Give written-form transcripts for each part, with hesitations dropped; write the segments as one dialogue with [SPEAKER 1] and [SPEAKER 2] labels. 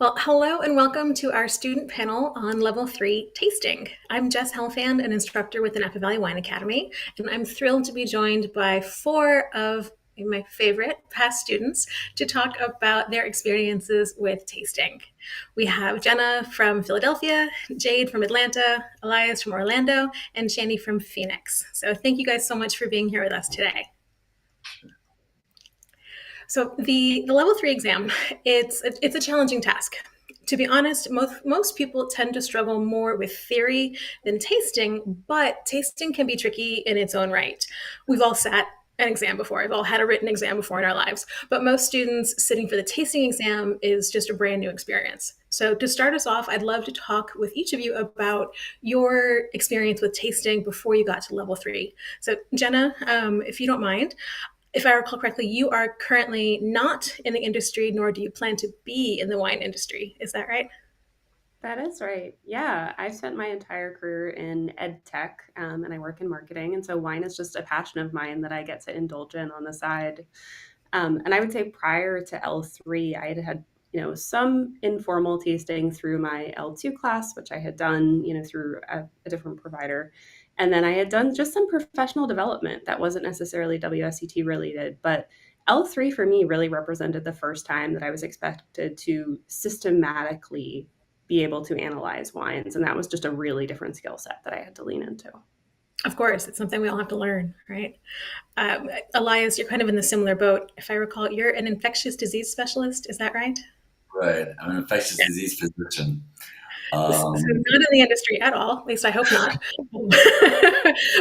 [SPEAKER 1] Well, hello and welcome to our student panel on Level 3 Tasting. I'm Jess Helfand, an instructor with the Napa Valley Wine Academy, and I'm thrilled to be joined by four of my favorite past students to talk about their experiences with tasting. We have Jenna from Philadelphia, Jade from Atlanta, Elias from Orlando, and Shani from Phoenix. So thank you guys so much for being here with us today. So the level 3 exam, it's a challenging task. To be honest, most people tend to struggle more with theory than tasting, but tasting can be tricky in its own right. We've all sat an exam before. We've all had a written exam before in our lives, but most students sitting for the tasting exam is just a brand new experience. So to start us off, I'd love to talk with each of you about your experience with tasting before you got to level 3. So Jenna, if you don't mind, if I recall correctly, you are currently not in the industry, nor do you plan to be in the wine industry. Is that right?
[SPEAKER 2] That is right. Yeah, I've spent my entire career in ed tech, and I work in marketing. And so wine is just a passion of mine that I get to indulge in on the side. And I would say prior to L3, I had some informal tasting through my L2 class, which I had done, through a different provider. And then I had done just some professional development that wasn't necessarily WSET related, but L3 for me really represented the first time that I was expected to systematically be able to analyze wines. And that was just a really different skill set that I had to lean into.
[SPEAKER 1] Of course, it's something we all have to learn, right? Elias, you're kind of in the similar boat. If I recall, you're an infectious disease specialist. Is that right?
[SPEAKER 3] Right. I'm an infectious disease physician.
[SPEAKER 1] So
[SPEAKER 3] Um,
[SPEAKER 1] not in the industry at all. At least I hope not.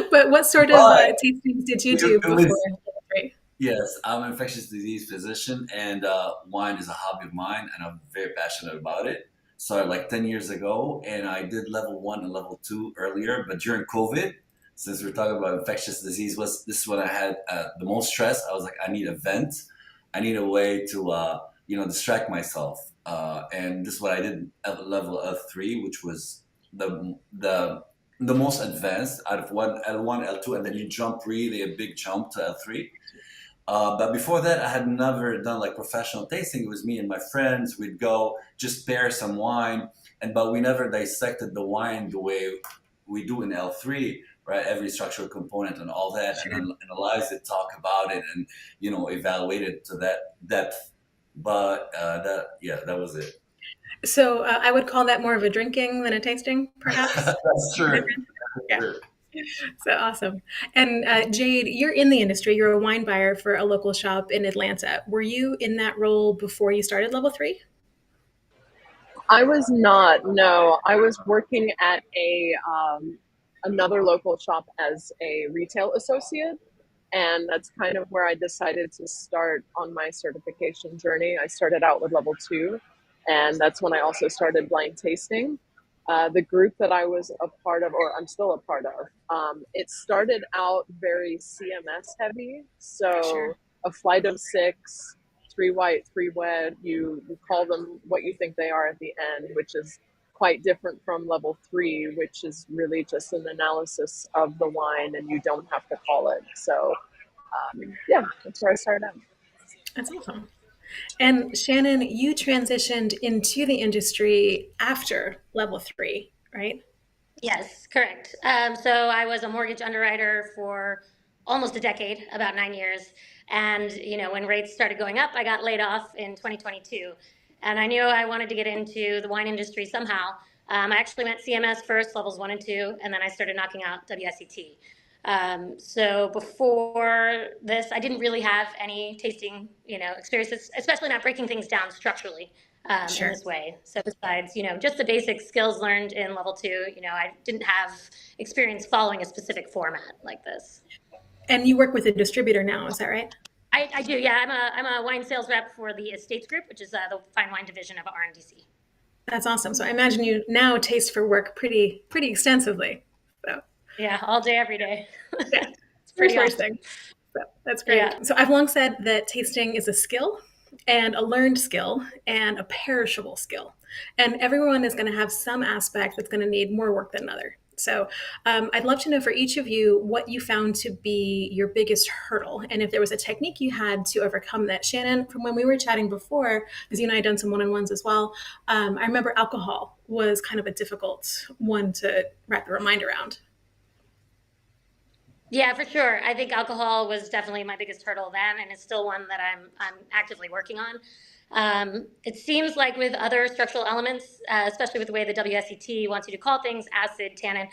[SPEAKER 1] But what sort of
[SPEAKER 3] but
[SPEAKER 1] tastings did you
[SPEAKER 3] it
[SPEAKER 1] do before
[SPEAKER 3] was,
[SPEAKER 1] level 3?
[SPEAKER 3] yes, I'm an infectious disease physician, and wine is a hobby of mine, and I'm very passionate about it. Started like 10 years ago, and I did level 1 and level 2 earlier, but during COVID, since we're talking about infectious disease, was this is when I had the most stress. I was like, I need a vent. I need a way to, distract myself. And this is what I did at level L3, which was the the most advanced out of one L1, L2, and then you jump really a big jump to L3. But before that, I had never done like professional tasting. It was me and my friends. We'd go just pair some wine, but we never dissected the wine the way we do in L3, right? Every structural component and all that, and
[SPEAKER 1] Sure.
[SPEAKER 3] then analyze it, talk about it, and evaluate it to that depth. But that was it.
[SPEAKER 1] So I would call that more of a drinking than a tasting, perhaps.
[SPEAKER 3] That's true.
[SPEAKER 1] Yeah.
[SPEAKER 3] Sure.
[SPEAKER 1] So awesome. And Jade, you're in the industry. You're a wine buyer for a local shop in Atlanta. Were you in that role before you started level 3?
[SPEAKER 4] I was not. No, I was working at a another local shop as a retail associate, and that's kind of where I decided to start on my certification journey. I started out with level 2, and that's when I also started blind tasting. The group that I was a part of, or I'm still a part of, it started out very CMS heavy. So
[SPEAKER 1] Sure.
[SPEAKER 4] a flight of six, three white, three red. You call them what you think they are at the end, which is quite different from level 3, which is really just an analysis of the wine, and you don't have to call it. So yeah, that's where I started out.
[SPEAKER 1] That's awesome. And Shannon, you transitioned into the industry after level 3, right?
[SPEAKER 5] Yes, correct. So I was a mortgage underwriter for almost a decade, about 9 years. And when rates started going up, I got laid off in 2022. And I knew I wanted to get into the wine industry somehow. I actually went CMS first, levels 1 and 2, and then I started knocking out WSET. So before this, I didn't really have any tasting, experiences, especially not breaking things down structurally in
[SPEAKER 1] Sure.
[SPEAKER 5] this way. So besides, just the basic skills learned in level 2, I didn't have experience following a specific format like this.
[SPEAKER 1] And you work with a distributor now, is that right?
[SPEAKER 5] I do, yeah. I'm a wine sales rep for the Estates Group, which is the fine wine division of RNDC.
[SPEAKER 1] That's awesome. So I imagine you now taste for work pretty extensively. So
[SPEAKER 5] Yeah, all day, every day.
[SPEAKER 1] yeah,
[SPEAKER 5] It's
[SPEAKER 1] first
[SPEAKER 5] pretty
[SPEAKER 1] worst
[SPEAKER 5] awesome.
[SPEAKER 1] thing. So that's
[SPEAKER 5] Yeah.
[SPEAKER 1] great. So I've long said that tasting is a skill and a learned skill and a perishable skill. And everyone is going to have some aspect that's going to need more work than another. So I'd love to know for each of you what you found to be your biggest hurdle, and if there was a technique you had to overcome that. Shannon, from when we were chatting before, because you and I had done some one-on-ones as well, I remember alcohol was kind of a difficult one to wrap your mind around.
[SPEAKER 5] Yeah, for sure. I think alcohol was definitely my biggest hurdle then, and it's still one that I'm actively working on. It seems like with other structural elements, especially with the way the WSET wants you to call things acid, tannin,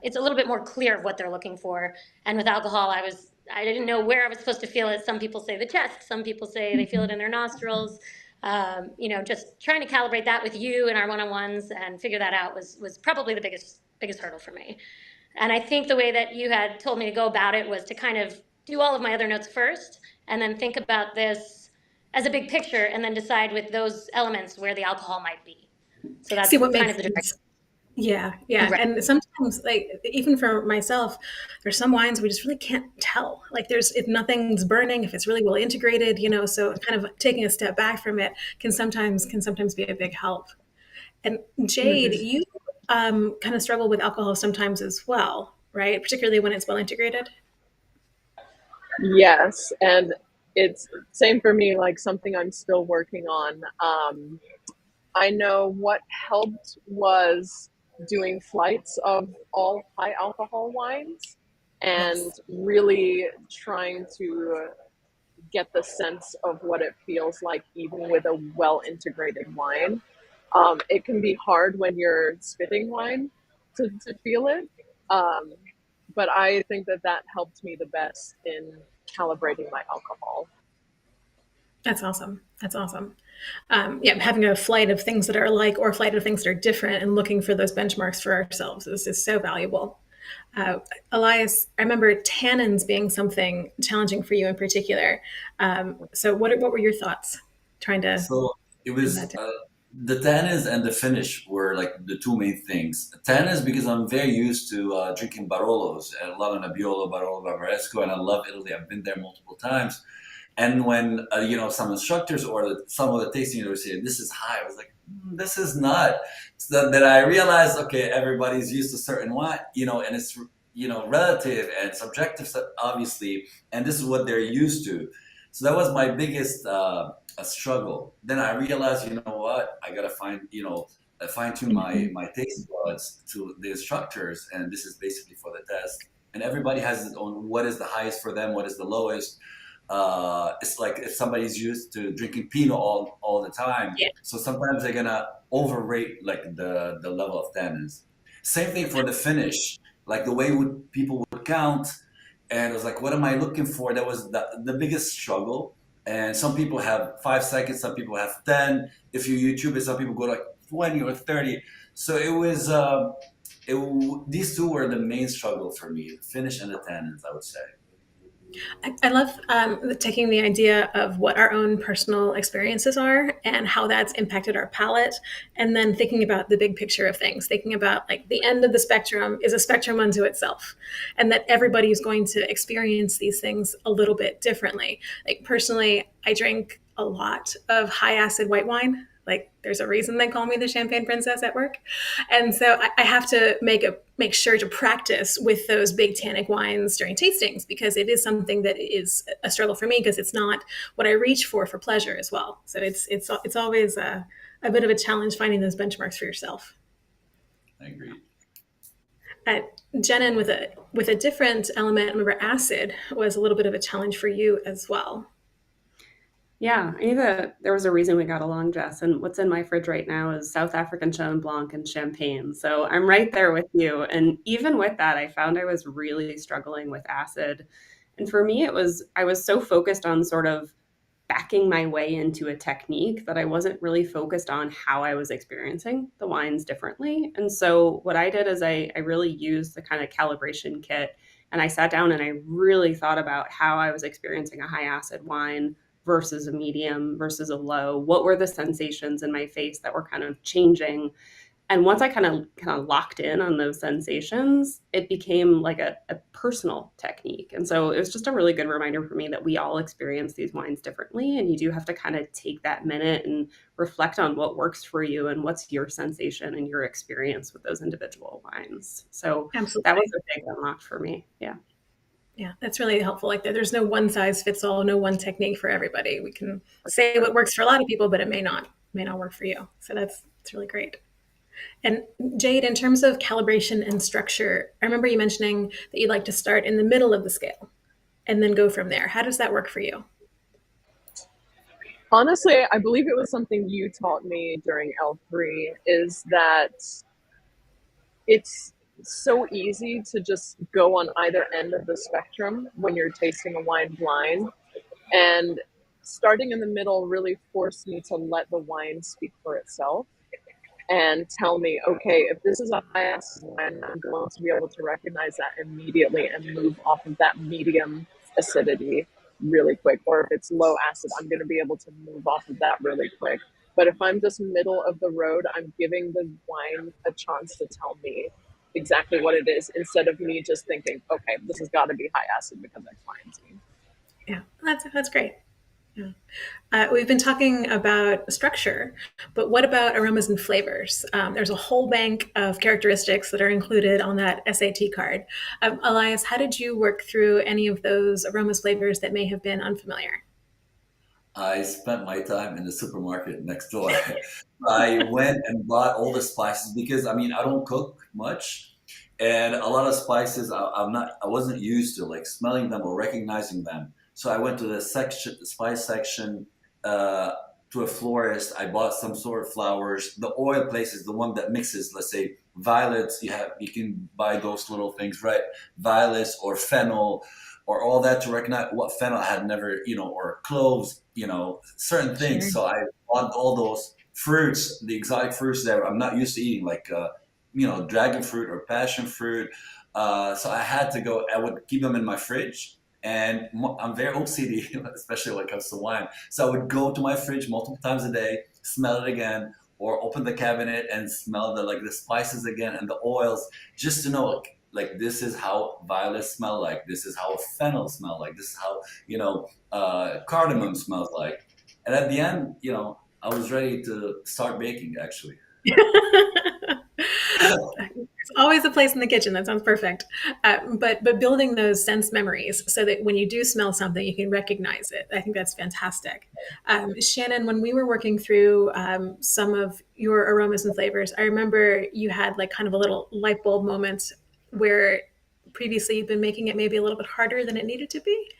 [SPEAKER 5] it's a little bit more clear of what they're looking for. And with alcohol, I didn't know where I was supposed to feel it. Some people say the chest, some people say they feel it in their nostrils. Just trying to calibrate that with you in our one-on-ones and figure that out was probably the biggest hurdle for me. And I think the way that you had told me to go about it was to kind of do all of my other notes first and then think about this as a big picture and then decide with those elements where the alcohol might be. So
[SPEAKER 1] See
[SPEAKER 5] that's
[SPEAKER 1] what
[SPEAKER 5] kind
[SPEAKER 1] makes
[SPEAKER 5] of the
[SPEAKER 1] sense.
[SPEAKER 5] direction.
[SPEAKER 1] Yeah, yeah.
[SPEAKER 5] Right.
[SPEAKER 1] And sometimes, like, even for myself, there's some wines we just really can't tell. Like, if nothing's burning, if it's really well integrated, so kind of taking a step back from it can sometimes be a big help. And Jade,
[SPEAKER 2] Mhm.
[SPEAKER 1] you kind of struggle with alcohol sometimes as well, right? Particularly when it's well integrated.
[SPEAKER 4] Yes, and it's same for me, like something I'm still working on. I know what helped was doing flights of all high alcohol wines and
[SPEAKER 1] Yes.
[SPEAKER 4] really trying to get the sense of what it feels like, even with a well integrated wine. It can be hard when you're spitting wine to feel it. Um, but I think that helped me the best in calibrating my alcohol.
[SPEAKER 1] That's awesome. That's awesome. Yeah, having a flight of things that are alike or a flight of things that are different and looking for those benchmarks for ourselves is so valuable. Elias, I remember tannins being something challenging for you in particular. So, what were your thoughts trying to
[SPEAKER 3] So it
[SPEAKER 1] pin
[SPEAKER 3] was
[SPEAKER 1] that down?
[SPEAKER 3] the tannins and the finish were like the two main things. Tannins because I'm very used to drinking Barolos, and a lot of Nebbiolo, Barolo, Barbaresco, and I love Italy. I've been there multiple times. And when some instructors or some of the tasting leaders say this is high, I was like, this is not. So then I realized, okay, everybody's used to certain wine, and it's relative and subjective, obviously, and this is what they're used to. So that was my biggest struggle. Then I realized, you know what, I gotta fine tune my taste buds to the instructors, and this is basically for the test. And everybody has its own. What is the highest for them? What is the lowest? It's like if somebody's used to drinking Pinot all the time,
[SPEAKER 1] Yeah.
[SPEAKER 3] so sometimes they're gonna overrate like the level of tannins. Same thing for the finish, like the way people would count, and it was like, what am I looking for? That was the biggest struggle. And some people have 5 seconds, some people have 10. If you YouTube it, some people go like 20 or 30. So it was these two were the main struggle for me, the finish and the tannins, I would say.
[SPEAKER 1] I love taking the idea of what our own personal experiences are and how that's impacted our palate, and then thinking about the big picture of things, thinking about like the end of the spectrum is a spectrum unto itself, and that everybody is going to experience these things a little bit differently. Like personally, I drink a lot of high acid white wine. Like there's a reason they call me the champagne princess at work. And so I have to make sure to practice with those big tannic wines during tastings, because it is something that is a struggle for me, because it's not what I reach for pleasure as well. So it's always a bit of a challenge finding those benchmarks for yourself.
[SPEAKER 3] I agree.
[SPEAKER 1] Uh, Jenin, with a different element, I remember acid was a little bit of a challenge for you as well.
[SPEAKER 2] Yeah, I knew that there was a reason we got along, Jess. And what's in my fridge right now is South African Chenin Blanc and champagne. So I'm right there with you. And even with that, I found I was really struggling with acid. And for me, I was so focused on sort of backing my way into a technique that I wasn't really focused on how I was experiencing the wines differently. And so what I did is I really used the kind of calibration kit, and I sat down and I really thought about how I was experiencing a high acid wine versus a medium versus a low. What were the sensations in my face that were kind of changing? And once I kind of locked in on those sensations, it became like a personal technique. And so it was just a really good reminder for me that we all experience these wines differently. And you do have to kind of take that minute and reflect on what works for you and what's your sensation and your experience with those individual wines. So that
[SPEAKER 1] Absolutely.
[SPEAKER 2] was a big unlock for me. Yeah.
[SPEAKER 1] Yeah, that's really helpful. Like there's no one size fits all, no one technique for everybody. We can say what works for a lot of people, but it may not work for you. So that's really great. And Jade, in terms of calibration and structure, I remember you mentioning that you'd like to start in the middle of the scale and then go from there. How does that work for you?
[SPEAKER 4] Honestly, I believe it was something you taught me during L3, is that it's so easy to just go on either end of the spectrum when you're tasting a wine blind. And starting in the middle really forced me to let the wine speak for itself and tell me, okay, if this is a high acid wine, I'm going to be able to recognize that immediately and move off of that medium acidity really quick. Or if it's low acid, I'm going to be able to move off of that really quick. But if I'm just middle of the road, I'm giving the wine a chance to tell me exactly what it is instead of me just thinking, okay, this has got to be high acid because X, Y, and Z.
[SPEAKER 1] Yeah, that's great. Yeah. We've been talking about structure, but what about aromas and flavors? There's a whole bank of characteristics that are included on that SAT card. Elias, how did you work through any of those aromas, flavors that may have been unfamiliar?
[SPEAKER 3] I spent my time in the supermarket next door. I went and bought all the spices because I mean I don't cook much, and a lot of spices I wasn't used to like smelling them or recognizing them. So I went to the spice section, uh, to a florist. I bought some sort of flowers. The oil place is the one that mixes, let's say violets. You can buy those little things, right? Violets or fennel or all that to recognize what fennel I had never, or cloves, certain
[SPEAKER 1] Sure.
[SPEAKER 3] things. So I bought all those fruits, the exotic fruits that I'm not used to eating, like, dragon fruit or passion fruit. So I had to go, I would keep them in my fridge. And I'm very OCD, especially when it comes to wine. So I would go to my fridge multiple times a day, smell it again, or open the cabinet and smell the spices again and the oils, just to know like this is how violets smell like, this is how fennel smell like, this is how cardamom smells like. And at the end, I was ready to start baking actually.
[SPEAKER 1] There's always a place in the kitchen. That sounds perfect. But building those sense memories so that when you do smell something, you can recognize it. I think that's fantastic. Shannon, when we were working through some of your aromas and flavors, I remember you had like kind of a little light bulb moment where previously you've been making it maybe a little bit harder than it needed to be.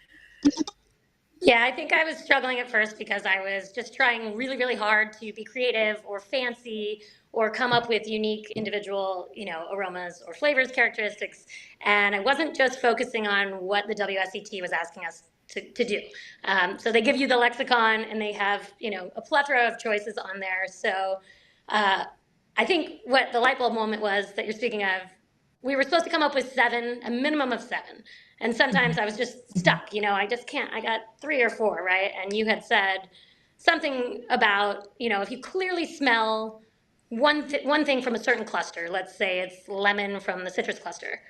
[SPEAKER 5] Yeah, I think I was struggling at first because I was just trying really, really hard to be creative or fancy or come up with unique individual, aromas or flavors characteristics. And I wasn't just focusing on what the WSET was asking us to do. So they give you the lexicon and they have, a plethora of choices on there. So uh, I think what the light bulb moment was that you're speaking of, we were supposed to come up with seven, a minimum of seven. And sometimes I was just stuck, I just can't. I got three or four, right? And you had said something about, if you clearly smell one thing from a certain cluster, let's say it's lemon from the citrus cluster.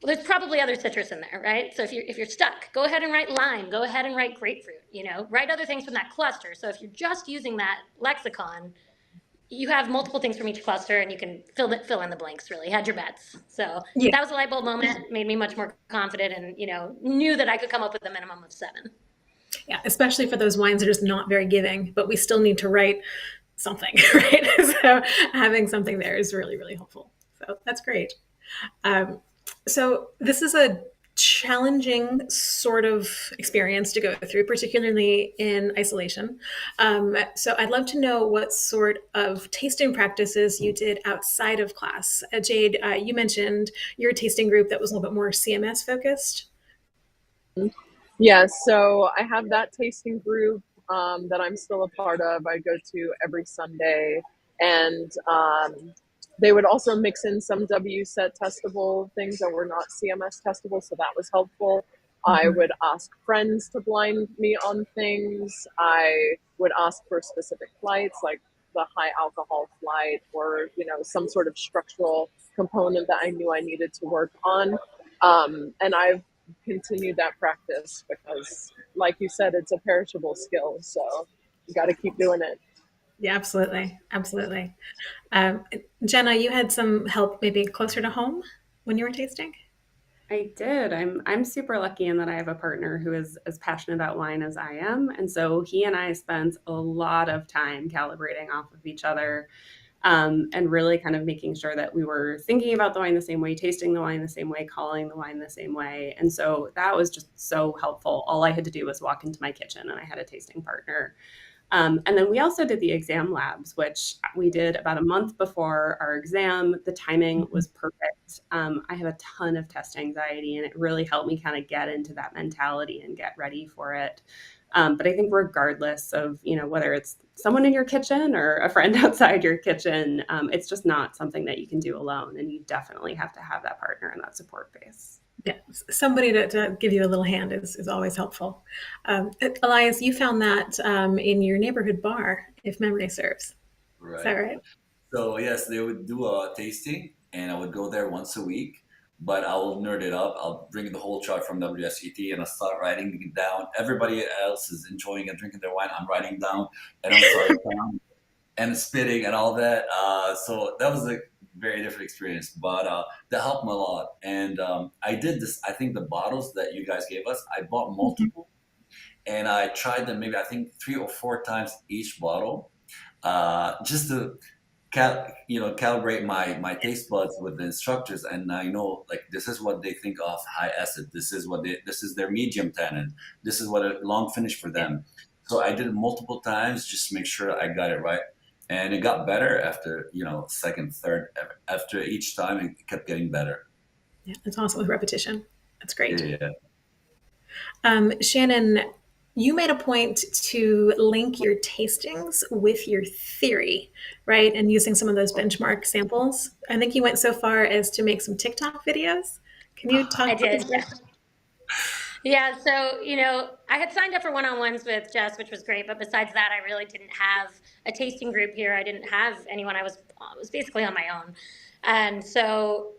[SPEAKER 5] Well, there's probably other citrus in there, right? So if you're stuck, go ahead and write lime, go ahead and write grapefruit, write other things from that cluster. So if you're just using that lexicon, you have multiple things from each cluster and you can fill in the blanks, really had your bets. So
[SPEAKER 1] Yeah.
[SPEAKER 5] that was a light bulb moment, made me much more confident and knew that I could come up with a minimum of seven.
[SPEAKER 1] Yeah, especially for those wines that are just not very giving, but we still need to write something, right? So having something there is really, really helpful. So that's great. Um, so this is a challenging sort of experience to go through, particularly in isolation. So I'd love to know what sort of tasting practices you did outside of class. Jade, you mentioned your tasting group that was a little bit more CMS focused.
[SPEAKER 4] Yeah, so I have that tasting group that I'm still a part of. I go to every Sunday, and they would also mix in some WSET testable things that were not CMS testable, so that was helpful. I
[SPEAKER 1] Mhm.
[SPEAKER 4] would ask friends to blind me on things. I would ask for specific flights, like the high alcohol flight, or some sort of structural component that I knew I needed to work on. And I've continued that practice because, like you said, it's a perishable skill, so you got to keep doing it.
[SPEAKER 1] Yeah, absolutely. Absolutely. Um, Jenna, you had some help maybe closer to home when you were tasting?
[SPEAKER 2] I did. I'm super lucky in that I have a partner who is as passionate about wine as I am, and so he and I spent a lot of time calibrating off of each other, and really kind of making sure that we were thinking about the wine the same way, tasting the wine the same way, calling the wine the same way. And so that was just so helpful. All I had to do was walk into my kitchen and I had a tasting partner. And then we also did the exam labs, which we did about a month before our exam. The timing was perfect. I have a ton of test anxiety, and it really helped me kind of get into that mentality and get ready for it. But I think regardless of, whether it's someone in your kitchen or a friend outside your kitchen, it's just not something that you can do alone. And you definitely have to have that partner and that support base.
[SPEAKER 1] Yeah, somebody to give you a little hand is always helpful. Elias, you found that in your neighborhood bar, if memory serves. Is that
[SPEAKER 3] Right.
[SPEAKER 1] right?
[SPEAKER 3] So yes, they would do a tasting, and I would go there once a week. But I will nerd it up. I'll bring the whole chart from WSET, and I start writing it down. Everybody else is enjoying and drinking their wine. I'm writing down, and I'm sorry, down and spitting and all that. So that was a very different experience, but that helped me a lot. And I did this. I think the bottles that you guys gave us, I bought
[SPEAKER 1] Mhm.
[SPEAKER 3] multiple, and I tried them maybe I think 3 or 4 times each bottle, just to calibrate my taste buds with the instructors, and I know like this is what they think of high acid, this is their medium tannin, this is what a long finish for
[SPEAKER 1] Yeah,
[SPEAKER 3] them. So I did it multiple times just to make sure I got it right, and it got better after second, third, after each time it kept getting better.
[SPEAKER 1] yeah, it's awesome with repetition. That's great.
[SPEAKER 3] Yeah, yeah.
[SPEAKER 1] Shannon, you made a point to link your tastings with your theory, right? And using some of those benchmark samples. I think you went so far as to make some TikTok videos. Can you
[SPEAKER 5] I
[SPEAKER 1] talk about
[SPEAKER 5] did, yeah.
[SPEAKER 1] that?
[SPEAKER 5] Yeah, so, I had signed up for one-on-ones with Jess, which was great, but besides that, I really didn't have a tasting group here. I didn't have anyone. I was basically on my own. And so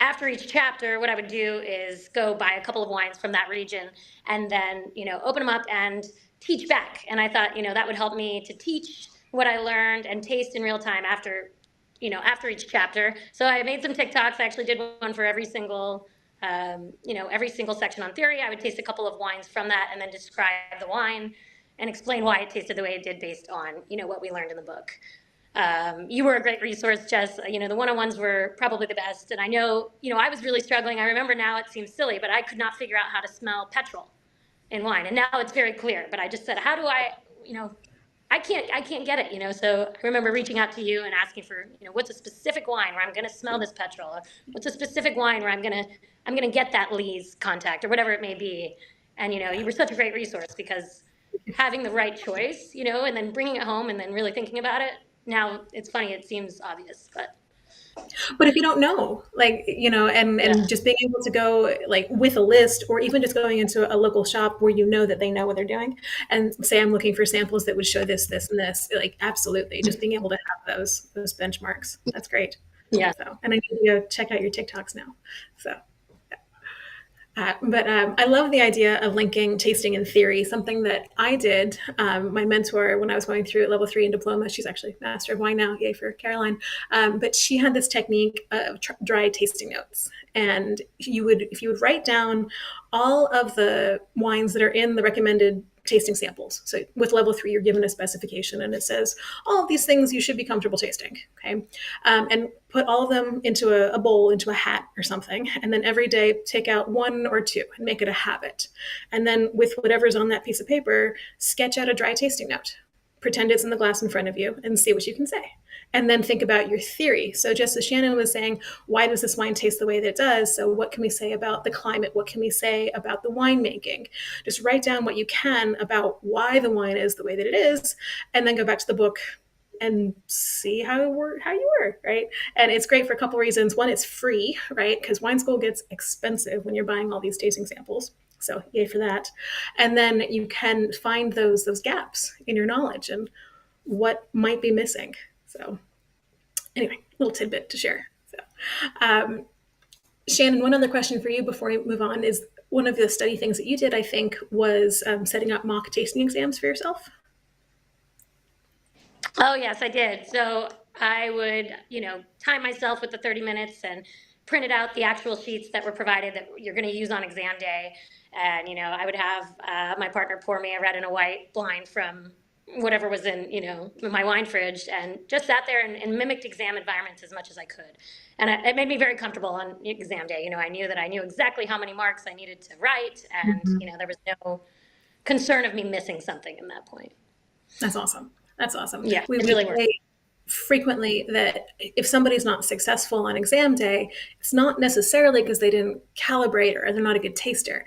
[SPEAKER 5] after each chapter, what I would do is go buy a couple of wines from that region and then, open them up and teach back. And I thought, that would help me to teach what I learned and taste in real time after each chapter. So I made some TikToks. I actually did one for every single section on theory. I would taste a couple of wines from that and then describe the wine and explain why it tasted the way it did based on, what we learned in the book. You were a great resource, Jess. The one-on-ones were probably the best. And I know, I was really struggling. I remember now it seems silly, but I could not figure out how to smell petrol in wine. And now it's very clear. But I just said, how do you know, I can't get it. So I remember reaching out to you and asking for, what's a specific wine where I'm going to smell this petrol? Or what's a specific wine where I'm going to get that Lee's contact or whatever it may be. And, you were such a great resource because having the right choice, and then bringing it home and then really thinking about it. Now it's funny, it seems obvious, but
[SPEAKER 1] But if you don't know, like, and
[SPEAKER 5] yeah,
[SPEAKER 1] just being able to go like with a list, or even just going into a local shop where you know that they know what they're doing and say, I'm looking for samples that would show this, this, and this, like, absolutely. Just being able to have those benchmarks. That's great.
[SPEAKER 5] yeah,
[SPEAKER 1] So, and I need to go check out your TikToks now. So, but I love the idea of linking tasting and theory, something that I did. My mentor, when I was going through level 3 in diploma, she's actually master of wine now, yay for Caroline. But she had this technique of dry tasting notes. And if you would write down all of the wines that are in the recommended tasting samples. So with level 3, you're given a specification and it says all of these things you should be comfortable tasting. Okay. And put all of them into a bowl, into a hat or something. And then every day take out one or two and make it a habit. And then with whatever's on that piece of paper, sketch out a dry tasting note. Pretend it's in the glass in front of you and see what you can say. And then think about your theory. So just as Shannon was saying, why does this wine taste the way that it does? So what can we say about the climate? What can we say about the winemaking? Just write down what you can about why the wine is the way that it is, and then go back to the book and see how you were, right? And it's great for a couple reasons. One, it's free, right? Because wine school gets expensive when you're buying all these tasting samples. So yay for that. And then you can find those gaps in your knowledge and what might be missing. So anyway, little tidbit to share. So, um, Shannon, one other question for you before we move on is one of the study things that you did, I think, was setting up mock tasting exams for yourself.
[SPEAKER 5] Oh, yes, I did. So I would, time myself with the 30 minutes and printed out the actual sheets that were provided that you're going to use on exam day. And, I would have my partner pour me a red and a white blind from whatever was in, my wine fridge, and just sat there and mimicked exam environments as much as I could. And it made me very comfortable on exam day. I knew that I knew exactly how many marks I needed to write. And, there was no concern of me missing something in that point.
[SPEAKER 1] That's awesome. That's awesome.
[SPEAKER 5] Yeah,
[SPEAKER 1] We
[SPEAKER 5] it really worked.
[SPEAKER 1] say frequently that if somebody's not successful on exam day, it's not necessarily because they didn't calibrate or they're not a good taster.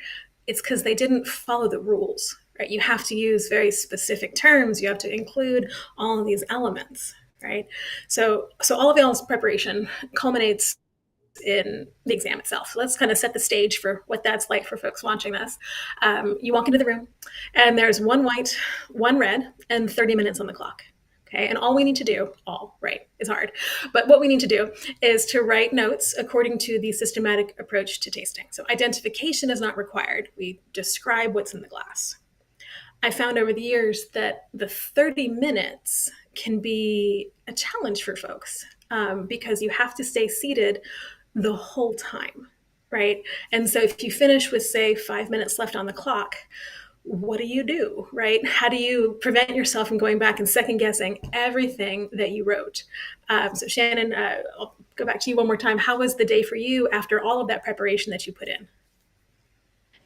[SPEAKER 1] It's because they didn't follow the rules, right? You have to use very specific terms. You have to include all of these elements, right? So all of y'all's preparation culminates in the exam itself. So let's kind of set the stage for what that's like for folks watching this. You walk into the room, and there's one white, one red, and 30 minutes on the clock. Okay, and all we need to do, all right, is hard, but what we need to do is to write notes according to the systematic approach to tasting. So identification is not required. We describe what's in the glass. I found over the years that the 30 minutes can be a challenge for folks because you have to stay seated the whole time, right? And so if you finish with, say, 5 minutes left on the clock, what do, right? How do you prevent yourself from going back and second guessing everything that you wrote? So Shannon, I'll go back to you one more time. How was the day for you after all of that preparation that you put in?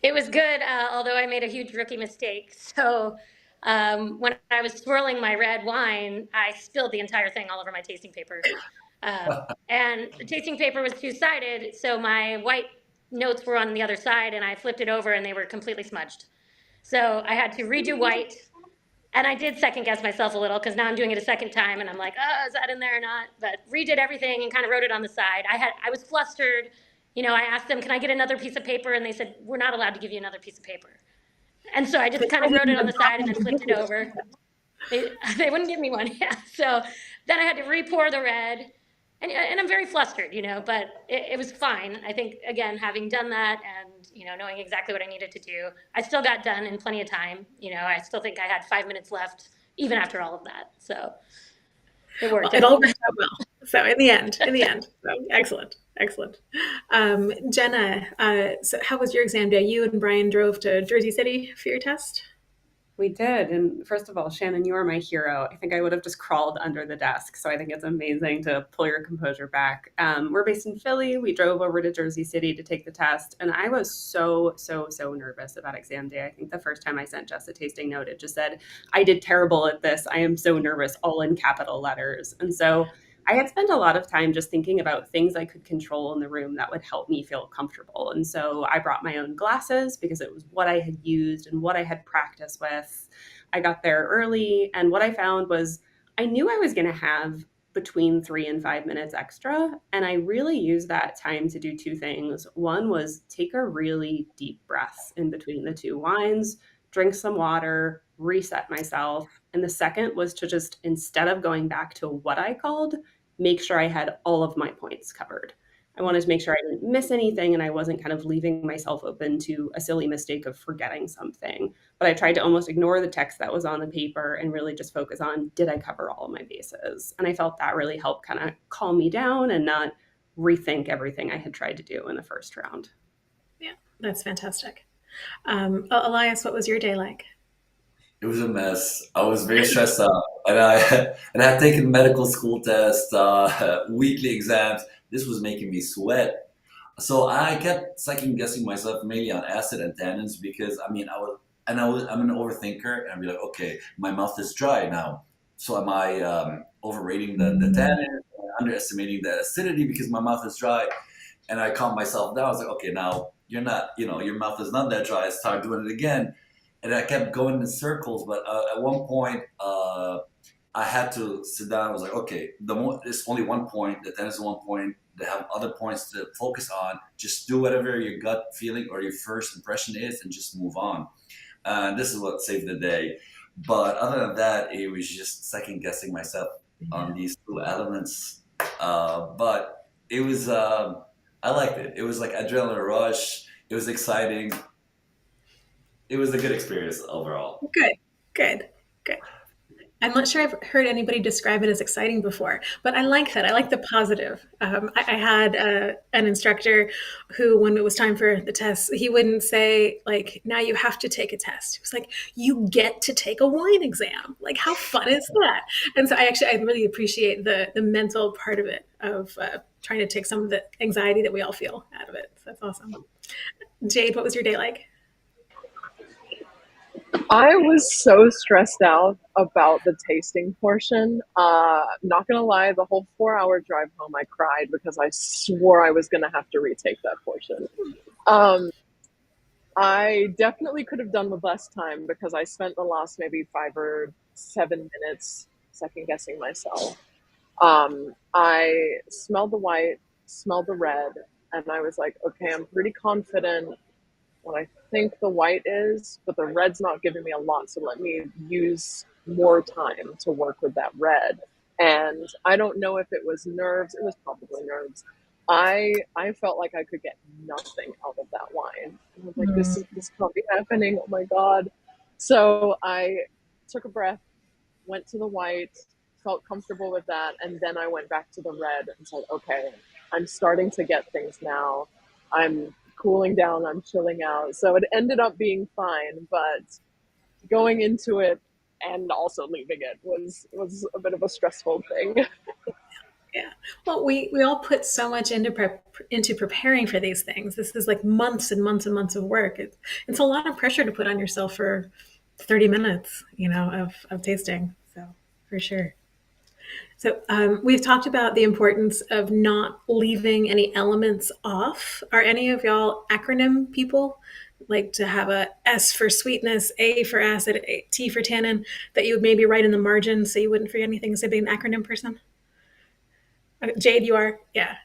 [SPEAKER 5] It was good, although I made a huge rookie mistake. So when I was swirling my red wine, I spilled the entire thing all over my tasting paper. And the tasting paper was two-sided, so my white notes were on the other side, and I flipped it over, and they were completely smudged. So I had to redo white, and I did second guess myself a little because now I'm doing it a second time, and I'm like, oh, is that in there or not? But redid everything and kind of wrote it on the side. I was flustered. I asked them, can I get another piece of paper? And they said, we're not allowed to give you another piece of paper. And so I just kind of wrote it on the side and then flipped it over. They wouldn't give me one. Yeah. So then I had to re-pour the red. And I'm very flustered, but it was fine. I think, again, having done that and, knowing exactly what I needed to do, I still got done in plenty of time. I still think I had 5 minutes left, even after all of that. So it worked.
[SPEAKER 1] Well, it all worked out well. So in the end, so excellent. Jenna, so how was your exam day? You and Brian drove to Jersey City for your test?
[SPEAKER 2] We did. And first of all, Shannon, you are my hero. I think I would have just crawled under the desk. So I think it's amazing to pull your composure back. We're based in Philly. We drove over to Jersey City to take the test. And I was so nervous about exam day. I think the first time I sent Jess a tasting note, it just said, I did terrible at this. I am so nervous, all in capital letters. And so I had spent a lot of time just thinking about things I could control in the room that would help me feel comfortable. And so I brought my own glasses because it was what I had used and what I had practiced with. I got there early, and what I found was I knew I was going to have between 3 and 5 minutes extra. And I really used that time to do two things. One was take a really deep breath in between the two wines, drink some water, reset myself. And the second was to just, instead of going back to what I called, make sure I had all of my points covered. I wanted to make sure I didn't miss anything and I wasn't kind of leaving myself open to a silly mistake of forgetting something. But I tried to almost ignore the text that was on the paper and really just focus on, did I cover all of my bases? And I felt that really helped kind of calm me down and not rethink everything I had tried to do in the first round.
[SPEAKER 1] Yeah, that's fantastic. Elias, what was your day like?
[SPEAKER 3] It was a mess. I was very stressed out, and I had taken medical school tests, weekly exams. This was making me sweat. So I kept second guessing myself mainly on acid and tannins because I'm an overthinker, and I'd be like, okay, my mouth is dry now. So am I overrating the tannins, or underestimating the acidity because my mouth is dry? And I calmed myself down. I was like, okay, now you're not, your mouth is not that dry. I started doing it again. And I kept going in circles. But at one point, I had to sit down. I was like, okay, there's only one point. The tennis is one point. They have other points to focus on. Just do whatever your gut feeling or your first impression is and just move on. And this is what saved the day. But other than that, it was just second guessing myself on these two elements. But it was, I liked it. It was like adrenaline rush. It was exciting. It was a good experience overall.
[SPEAKER 1] Good, good, good. I'm not sure I've heard anybody describe it as exciting before, but I like that. I like the positive. I had an instructor who, when it was time for the test, he wouldn't say, like, now you have to take a test. He was like, you get to take a wine exam. Like, how fun is that? And so I really appreciate the mental part of it, of trying to take some of the anxiety that we all feel out of it. So that's awesome. Jade, what was your day like?
[SPEAKER 4] I was so stressed out about the tasting portion. Not gonna lie, the whole 4 hour drive home, I cried because I swore I was gonna have to retake that portion. Um, I definitely could have done with less time because I spent the last maybe 5 or 7 minutes second guessing myself. I smelled the white, smelled the red, and I was like, okay, I'm pretty confident what I think the white is, but the red's not giving me a lot, so let me use more time to work with that red. And I don't know if it was nerves, it was probably nerves. I felt like I could get nothing out of that wine. And I was like, this can't be happening. Oh my God. So I took a breath, went to the white, felt comfortable with that, and then I went back to the red and said, okay, I'm starting to get things now. I'm cooling down, I'm chilling out. So it ended up being fine, but going into it and also leaving it was a bit of a stressful thing.
[SPEAKER 1] Yeah. Well, we all put so much into preparing for these things. This is like months and months and months of work. It's a lot of pressure to put on yourself for 30 minutes, of tasting. So for sure. So we've talked about the importance of not leaving any elements off. Are any of y'all acronym people? Like to have a S for sweetness, A for acid, T for tannin, that you would maybe write in the margin so you wouldn't forget anything. So being an acronym person? Jade, you are? Yeah.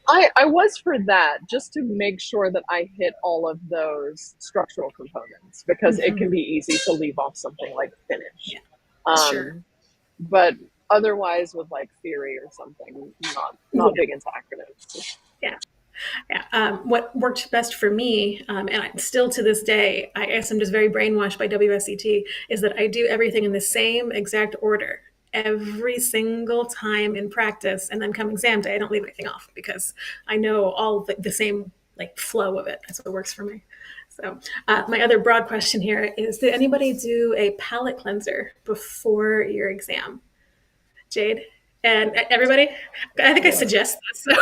[SPEAKER 4] I was for that just to make sure that I hit all of those structural components because it can
[SPEAKER 1] Mm-hmm.
[SPEAKER 4] be easy to leave off something like finish.
[SPEAKER 1] Yeah, sure.
[SPEAKER 4] But otherwise, with like theory or something, not
[SPEAKER 1] Yeah.
[SPEAKER 4] big into acronyms.
[SPEAKER 1] Yeah. Yeah. What worked best for me, and still to this day, I guess I'm just very brainwashed by WSET, is that I do everything in the same exact order every single time in practice. And then come exam day, I don't leave anything off because I know all the same like flow of it. That's what works for me. So my other broad question here is, did anybody do a palate cleanser before your exam? Jade? And everybody? I think I
[SPEAKER 3] Yeah.
[SPEAKER 1] suggest this. So.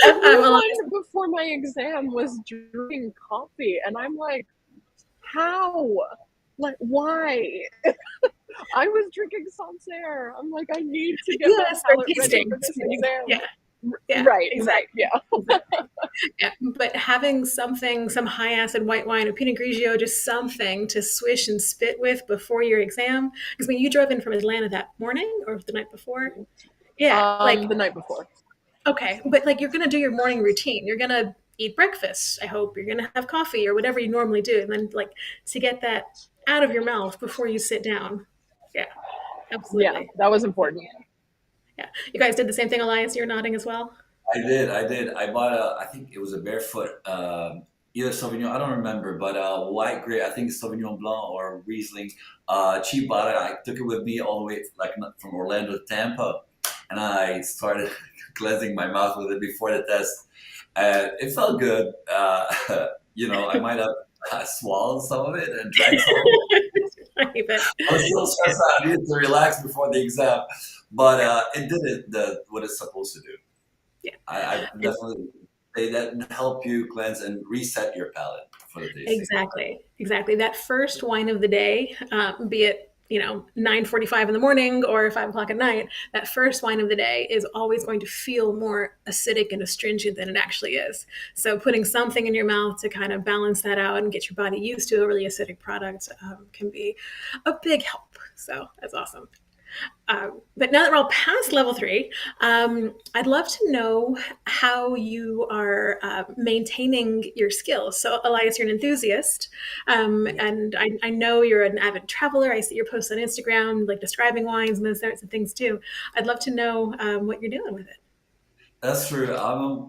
[SPEAKER 4] Everyone before my exam was drinking coffee, and I'm like, how? Like, why? I was drinking Sancerre. I'm like, I need to get my
[SPEAKER 1] Yes, or
[SPEAKER 4] palate ready
[SPEAKER 1] tasting.
[SPEAKER 4] for this exam.
[SPEAKER 1] Yeah, yeah,
[SPEAKER 4] Right, right,
[SPEAKER 1] exactly.
[SPEAKER 4] yeah.
[SPEAKER 1] Yeah. But having something, some high acid white wine or Pinot Grigio, just something to swish and spit with before your exam. Because when you drove in from Atlanta that morning or the night before, yeah, like,
[SPEAKER 4] The night before.
[SPEAKER 1] okay, but like you're gonna do your morning routine. You're gonna eat breakfast. I hope you're gonna have coffee or whatever you normally do, and then like to get that out of your mouth before you sit down. Yeah,
[SPEAKER 4] Yeah,
[SPEAKER 1] absolutely.
[SPEAKER 4] that was important.
[SPEAKER 1] Yeah, you guys did the same thing, Elias. You're nodding as well.
[SPEAKER 3] I did. I bought I think it was a barefoot, either Sauvignon, I don't remember, but white grape, I think it's Sauvignon Blanc or Riesling, cheap bottle. I took it with me all the way, like from Orlando to Tampa, and I started cleansing my mouth with it before the test. And it felt good. I might have swallowed some of it and drank some of it.
[SPEAKER 1] I bet.
[SPEAKER 3] I was still stressed out. I needed to relax before the exam, but it did what it's supposed to do.
[SPEAKER 1] Yeah.
[SPEAKER 3] I
[SPEAKER 1] And
[SPEAKER 3] definitely say that help you cleanse and reset your palate for the tasting.
[SPEAKER 1] exactly. That first wine of the day, be it 9:45 in the morning or 5 o'clock at night, that first wine of the day is always going to feel more acidic and astringent than it actually is. So putting something in your mouth to kind of balance that out and get your body used to a really acidic product can be a big help. So that's awesome. But now that we're all past level three, I'd love to know how you are maintaining your skills. So, Elias, you're an enthusiast, and I know you're an avid traveler. I see your posts on Instagram, like describing wines and those sorts of things too. I'd love to know what you're doing with it.
[SPEAKER 3] That's true.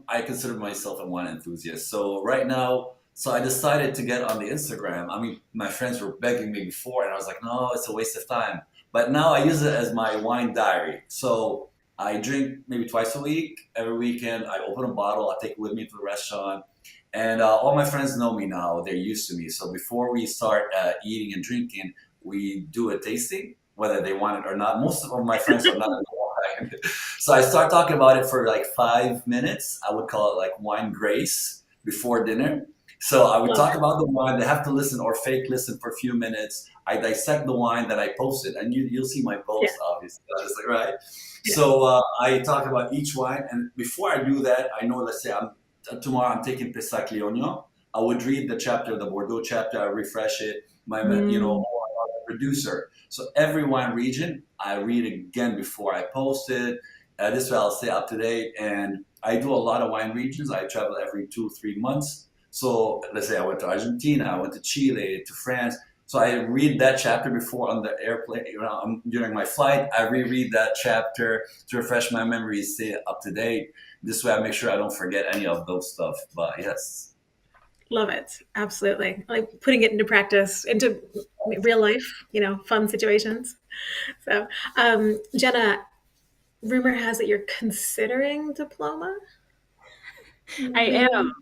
[SPEAKER 3] I consider myself a wine enthusiast. So right now, so I decided to get on the Instagram. I mean, my friends were begging me before, and I was like, no, it's a waste of time. But now I use it as my wine diary. So I drink maybe twice a week. Every weekend, I open a bottle. I take it with me to the restaurant, and all my friends know me now. They're used to me. So before we start eating and drinking, we do a tasting, whether they want it or not. Most of my friends are not in the wine. So I start talking about it for like 5 minutes. I would call it like wine grace before dinner. So I would
[SPEAKER 1] Love
[SPEAKER 3] talk
[SPEAKER 1] it.
[SPEAKER 3] about the wine. They have to listen or fake listen for a few minutes. I dissect the wine, then I post it, and you'll see my
[SPEAKER 1] Yeah,
[SPEAKER 3] post obviously. It's like right.
[SPEAKER 1] yeah.
[SPEAKER 3] So I talk about each wine, and before I do that, I know. Let's say tomorrow I'm taking Pessac Léognan. I would read the chapter, the Bordeaux chapter. I refresh it.
[SPEAKER 1] Mm,
[SPEAKER 3] Producer. So every wine region, I read again before I post it. This way I'll stay up to date. And I do a lot of wine regions. I travel every 2, 3 months. So let's say I went to Argentina, I went to Chile, to France. So I read that chapter before on the airplane, during my flight. I reread that chapter to refresh my memory, stay up to date. This way I make sure I don't forget any of those stuff. But yes.
[SPEAKER 1] Love it. Absolutely. Like putting it into practice, into real life, fun situations. So, Jenna, rumor has it you're considering diploma.
[SPEAKER 2] I am.
[SPEAKER 1] Maybe.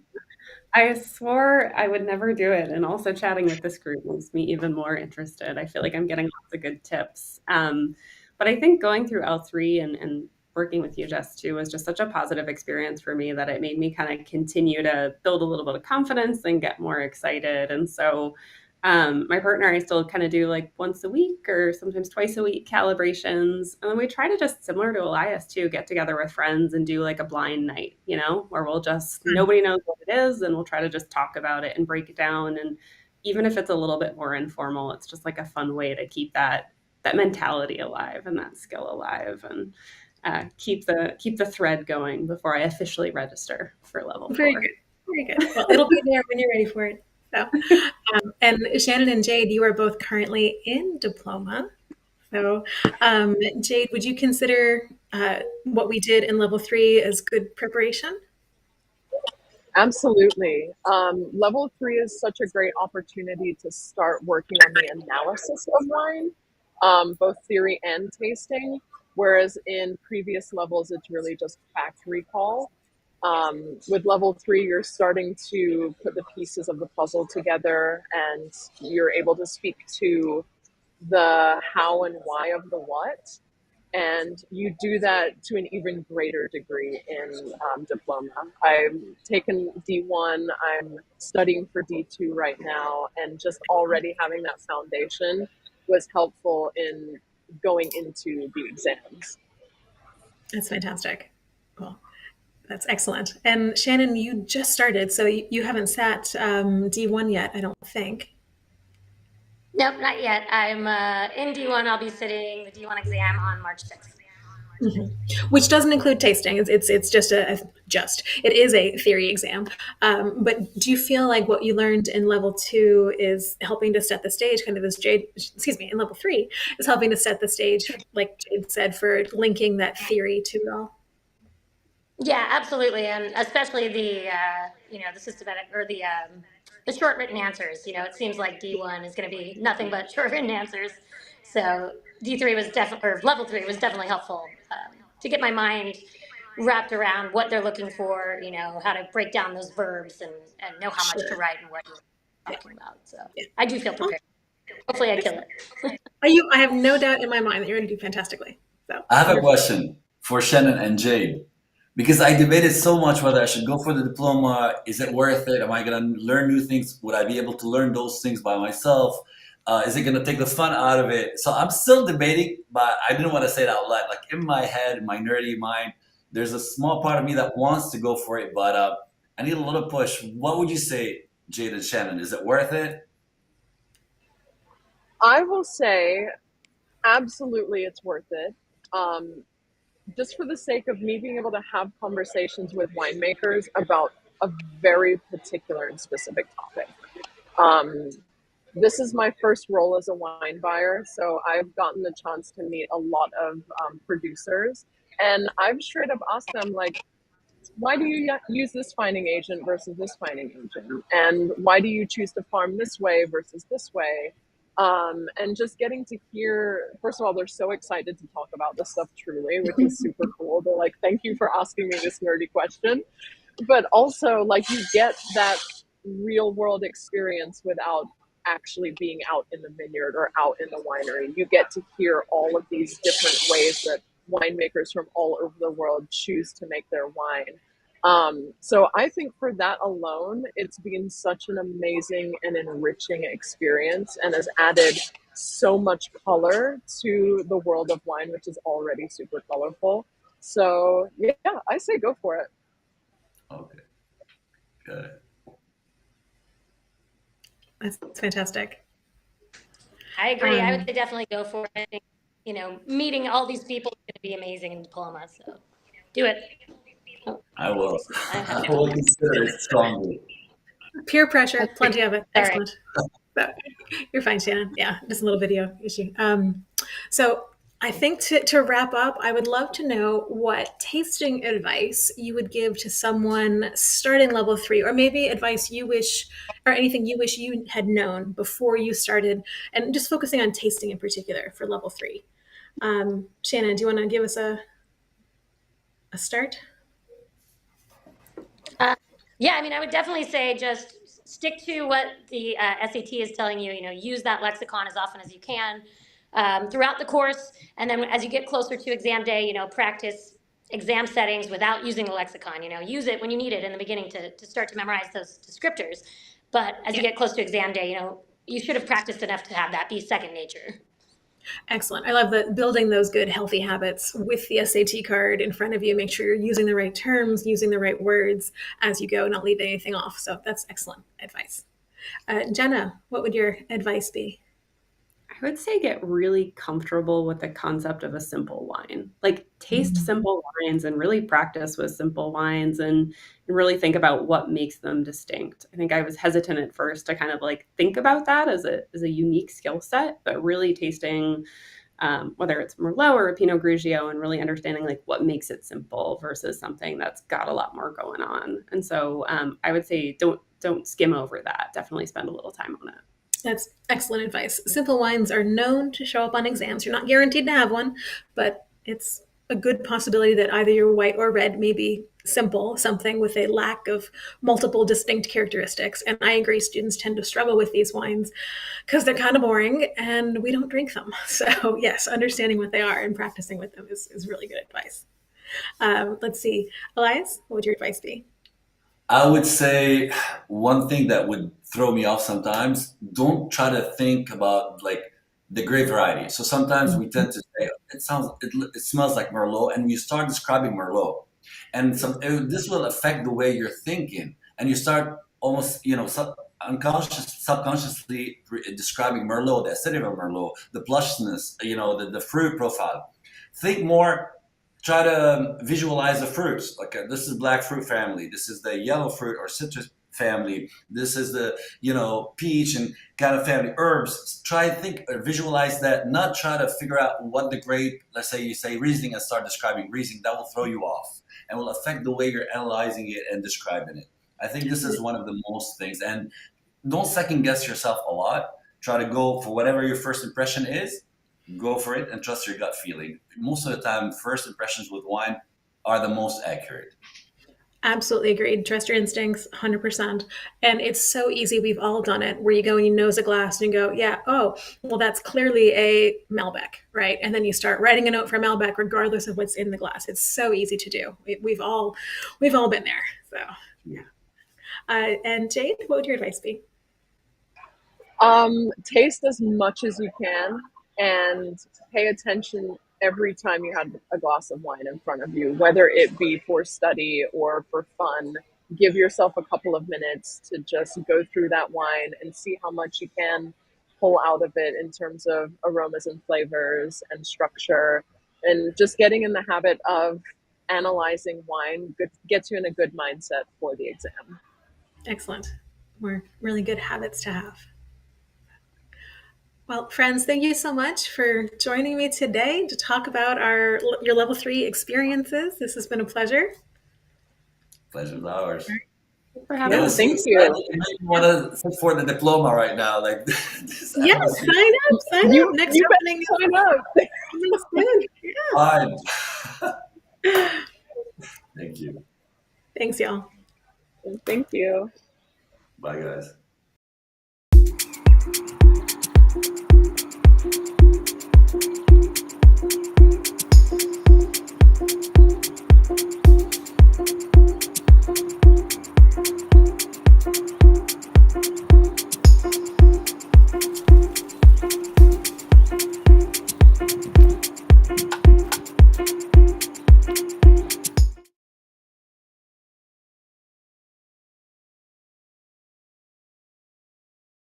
[SPEAKER 2] I swore I would never do it, and also chatting with this group makes me even more interested. I feel like I'm getting lots of good tips. But I think going through L3 and working with you, Jess, too, was just such a positive experience for me that it made me kind of continue to build a little bit of confidence and get more excited. And so my partner, I still kind of do like once a week or sometimes twice a week calibrations. And then we try to just, similar to Elias too, get together with friends and do like a blind night, where we'll just, nobody knows what it is. And we'll try to just talk about it and break it down. And even if it's a little bit more informal, it's just like a fun way to keep that mentality alive and that skill alive, and keep the thread going before I officially register for level
[SPEAKER 1] Very
[SPEAKER 2] 4.
[SPEAKER 1] good. Very good. Well, it'll be there when you're ready for it. So, and Shannon and Jade, you are both currently in diploma. So, Jade, would you consider what we did in level three as good preparation?
[SPEAKER 4] Absolutely. Level three is such a great opportunity to start working on the analysis of wine, both theory and tasting. Whereas in previous levels, it's really just fact recall. With level three, you're starting to put the pieces of the puzzle together, and you're able to speak to the how and why of the what. And you do that to an even greater degree in diploma. I've taken D1, I'm studying for D2 right now, and just already having that foundation was helpful in going into the exams.
[SPEAKER 1] That's fantastic. Cool. That's excellent. And Shannon, you just started, so you haven't sat D1 yet, I don't think.
[SPEAKER 5] Nope, not yet. I'm in D1. I'll be sitting the D1 exam on March 6th.
[SPEAKER 1] Which doesn't include tasting. It's just it is a theory exam. But do you feel like what you learned in level two is helping to set the stage, kind of as Jade, excuse me, in level three is helping to set the stage, like Jade said, for linking that theory to it all?
[SPEAKER 5] Yeah, absolutely, and especially the systematic or the short written answers. It seems like D1 is going to be nothing but short written answers. So D3 was definitely, or level 3 was definitely helpful to get my mind wrapped around what they're looking for. How to break down those verbs and know how much to
[SPEAKER 1] Sure.
[SPEAKER 5] write and what you're talking about. So
[SPEAKER 1] Yeah.
[SPEAKER 5] I do feel
[SPEAKER 1] Oh,
[SPEAKER 5] prepared. Hopefully, I kill
[SPEAKER 1] excellent.
[SPEAKER 5] it.
[SPEAKER 1] I have no doubt in my mind that you're going to do fantastically. So
[SPEAKER 3] I have a
[SPEAKER 1] wonderful.
[SPEAKER 3] question for Shannon and Jade. Because I debated so much whether I should go for the diploma. Is it worth it? Am I going to learn new things? Would I be able to learn those things by myself? Is it going to take the fun out of it? So I'm still debating, but I didn't want to say it out loud. Like in my head, in my nerdy mind, there's a small part of me that wants to go for it, but I need a little push. What would you say, Jade and Shannon? Is it worth it?
[SPEAKER 4] I will say Absolutely, it's worth it. Um, just for the sake of me being able to have conversations with winemakers about a very particular and specific topic. Um, this is my first role as a wine buyer, so I've gotten the chance to meet a lot of producers, and I've straight up asked them, like, why do you use this fining agent versus this fining agent? And why do you choose to farm this way versus this way? And just getting to hear, first of all, they're so excited to talk about this stuff truly, which is super cool. They're like, thank you for asking me this nerdy question. But also, like, you get that real world experience without actually being out in the vineyard or out in the winery. You get to hear all of these different ways that winemakers from all over the world choose to make their wine. So I think for that alone, it's been such an amazing and enriching experience and has added so much color to the world of wine, which is already super colorful. So yeah, I say go for it.
[SPEAKER 3] Okay, good.
[SPEAKER 1] That's fantastic.
[SPEAKER 5] I agree. I would say definitely go for it. I think, meeting all these people is going to be amazing in Diploma. So do it. Oh,
[SPEAKER 3] I will.
[SPEAKER 5] I have
[SPEAKER 3] I
[SPEAKER 5] to
[SPEAKER 3] will consider it strongly.
[SPEAKER 1] Peer pressure, plenty of it.
[SPEAKER 5] Sorry.
[SPEAKER 1] Excellent. You're fine, Shannon. Yeah, just a little video issue. So I think to wrap up, I would love to know what tasting advice you would give to someone starting level 3, or maybe advice you wish, or anything you wish you had known before you started, and just focusing on tasting in particular for level 3. Shannon, do you want to give us a start?
[SPEAKER 5] Yeah, I mean, I would definitely say just stick to what the SAT is telling you. Use that lexicon as often as you can throughout the course, and then as you get closer to exam day, practice exam settings without using the lexicon. Use it when you need it in the beginning to start to memorize those descriptors. But as you get close to exam day, you should have practiced enough to have that be second nature.
[SPEAKER 1] Excellent. I love that, building those good, healthy habits with the SAT card in front of you. Make sure you're using the right terms, using the right words as you go, not leaving anything off. So that's excellent advice. Jenna, what would your advice be?
[SPEAKER 2] I would say get really comfortable with the concept of a simple wine. Like taste simple wines and really practice with simple wines and really think about what makes them distinct. I think I was hesitant at first to kind of like think about that as a unique skill set, but really tasting whether it's Merlot or a Pinot Grigio and really understanding like what makes it simple versus something that's got a lot more going on. And so I would say don't skim over that. Definitely spend a little time on it.
[SPEAKER 1] That's excellent advice. Simple wines are known to show up on exams. You're not guaranteed to have one, but it's a good possibility that either your white or red may be simple, something with a lack of multiple distinct characteristics. And I agree, students tend to struggle with these wines because they're kind of boring and we don't drink them. So, yes, understanding what they are and practicing with them is really good advice. Let's see. Elias, what would your advice be?
[SPEAKER 3] I would say one thing that would throw me off sometimes, don't try to think about like the grape variety. So sometimes we tend to say it smells like Merlot, and you start describing Merlot, and this will affect the way you're thinking, and you start almost subconsciously describing Merlot, the acidity of Merlot, the plushness, the fruit profile. Think more, try to visualize the fruits. Like this is black fruit family. This is the yellow fruit or citrus family. This is the peach and kind of family herbs. Try to think or visualize that. Not try to figure out what the grape. Let's say you say Riesling and start describing Riesling. That will throw you off and will affect the way you're analyzing it and describing it. I think this is one of the most things. And don't second guess yourself a lot. Try to go for whatever your first impression is, go for it and trust your gut feeling. Most of the time, first impressions with wine are the most accurate.
[SPEAKER 1] Absolutely agreed. Trust your instincts 100%. And it's so easy. We've all done it where you go and you nose a glass and you go, yeah, oh, well, that's clearly a Malbec, right? And then you start writing a note for Malbec regardless of what's in the glass. It's so easy to do. We've all been there. So, yeah. And Jade, what would your advice be?
[SPEAKER 4] Taste as much as you can and pay attention every time you have a glass of wine in front of you, whether it be for study or for fun. Give yourself a couple of minutes to just go through that wine and see how much you can pull out of it in terms of aromas and flavors and structure, and just getting in the habit of analyzing wine gets you in a good mindset for the exam.
[SPEAKER 1] Excellent. More really good habits to have. Well, friends, thank you so much for joining me today to talk about your level 3 experiences. This has been a pleasure.
[SPEAKER 3] Pleasure's ours.
[SPEAKER 2] For
[SPEAKER 3] Yeah,
[SPEAKER 2] having
[SPEAKER 4] Yeah,
[SPEAKER 2] us.
[SPEAKER 4] thank you.
[SPEAKER 3] You make me want to sit for the diploma right now. Like this
[SPEAKER 1] Yes,
[SPEAKER 3] atmosphere.
[SPEAKER 1] sign up. Next
[SPEAKER 4] You
[SPEAKER 1] opening
[SPEAKER 4] better sign up.
[SPEAKER 1] is soon.
[SPEAKER 3] Fine.
[SPEAKER 1] Yeah.
[SPEAKER 3] Thank you.
[SPEAKER 1] Thanks, y'all.
[SPEAKER 4] Thank you.
[SPEAKER 3] Bye, guys.